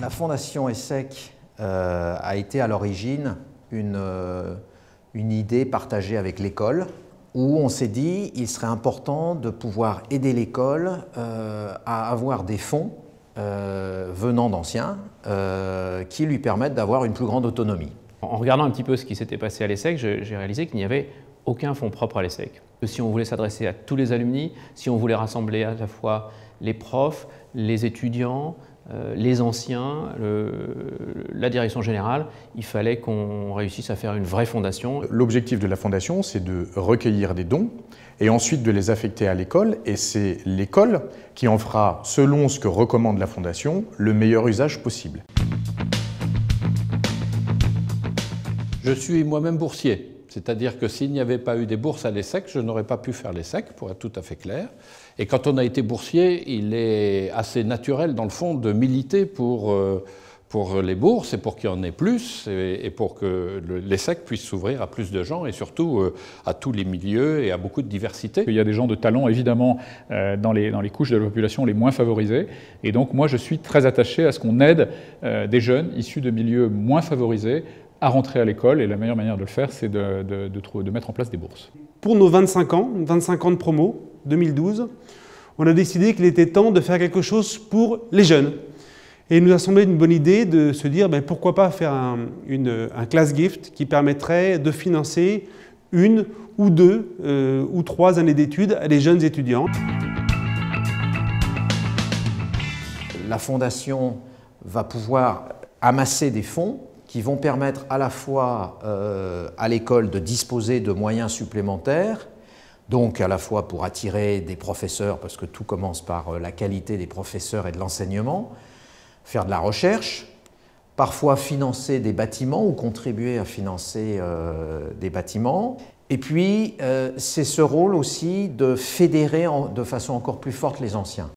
La Fondation ESSEC a été à l'origine une idée partagée avec l'école, où on s'est dit qu'il serait important de pouvoir aider l'école à avoir des fonds venant d'anciens qui lui permettent d'avoir une plus grande autonomie. En regardant un petit peu ce qui s'était passé à l'ESSEC, j'ai réalisé qu'il n'y avait aucun fonds propre à l'ESSEC. Si on voulait s'adresser à tous les alumni, si on voulait rassembler à la fois les profs, les étudiants, les anciens, la direction générale, il fallait qu'on réussisse à faire une vraie fondation. L'objectif de la fondation, c'est de recueillir des dons et ensuite de les affecter à l'école, et c'est l'école qui en fera, selon ce que recommande la fondation, le meilleur usage possible. Je suis moi-même boursier. C'est-à-dire que s'il n'y avait pas eu des bourses à l'ESSEC, je n'aurais pas pu faire l'ESSEC, pour être tout à fait clair. Et quand on a été boursier, il est assez naturel, dans le fond, de militer pour les bourses et pour qu'il y en ait plus et pour que l'ESSEC puisse s'ouvrir à plus de gens et surtout à tous les milieux et à beaucoup de diversité. Il y a des gens de talent, évidemment, dans les couches de la population les moins favorisées. Et donc, moi, je suis très attaché à ce qu'on aide des jeunes issus de milieux moins favorisés à rentrer à l'école, et la meilleure manière de le faire, c'est de mettre en place des bourses. Pour nos 25 ans de promo, 2012, on a décidé qu'il était temps de faire quelque chose pour les jeunes. Et il nous a semblé une bonne idée de se dire pourquoi pas faire un class gift qui permettrait de financer une ou deux ou trois années d'études à des jeunes étudiants. La Fondation va pouvoir amasser des fonds qui vont permettre à la fois à l'école de disposer de moyens supplémentaires, donc à la fois pour attirer des professeurs, parce que tout commence par la qualité des professeurs et de l'enseignement, faire de la recherche, parfois financer des bâtiments ou contribuer à financer des bâtiments. Et puis, c'est ce rôle aussi de fédérer de façon encore plus forte les anciens.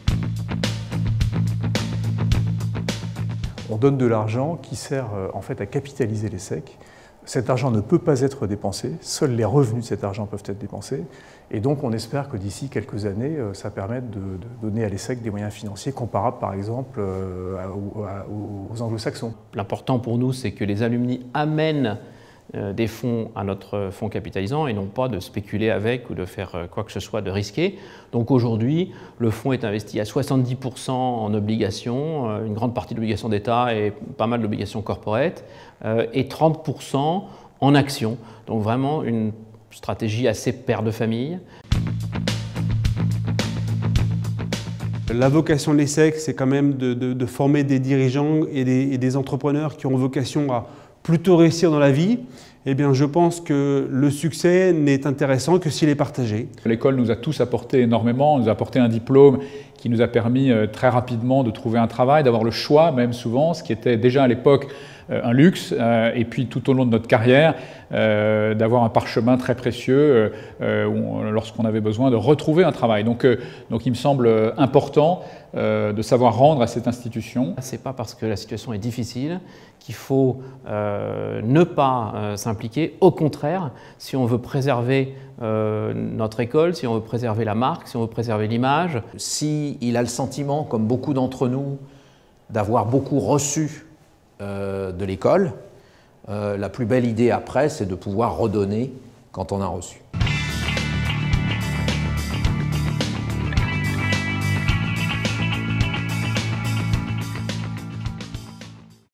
On donne de l'argent qui sert en fait à capitaliser l'ESSEC. Cet argent ne peut pas être dépensé, seuls les revenus de cet argent peuvent être dépensés. Et donc on espère que d'ici quelques années, ça permette de donner à l'ESSEC des moyens financiers comparables par exemple aux anglo-saxons. L'important pour nous, c'est que les alumni amènent des fonds à notre fonds capitalisant et non pas de spéculer avec ou de faire quoi que ce soit de risqué. Donc aujourd'hui, le fonds est investi à 70% en obligations, une grande partie d'obligations d'État et pas mal d'obligations corporate, et 30% en actions. Donc vraiment une stratégie assez père de famille. La vocation de l'ESSEC, c'est quand même de former des dirigeants et des entrepreneurs qui ont vocation à plutôt réussir dans la vie. Eh bien, je pense que le succès n'est intéressant que s'il est partagé. L'école nous a tous apporté énormément, nous a apporté un diplôme qui nous a permis très rapidement de trouver un travail, d'avoir le choix même souvent, ce qui était déjà à l'époque un luxe, et puis tout au long de notre carrière, d'avoir un parchemin très précieux lorsqu'on avait besoin de retrouver un travail. Donc il me semble important de savoir rendre à cette institution. Ce n'est pas parce que la situation est difficile qu'il faut ne pas s'impliquer. Au contraire, si on veut préserver notre école, si on veut préserver la marque, si on veut préserver l'image. S'il a le sentiment, comme beaucoup d'entre nous, d'avoir beaucoup reçu de l'école, la plus belle idée après, c'est de pouvoir redonner quand on a reçu.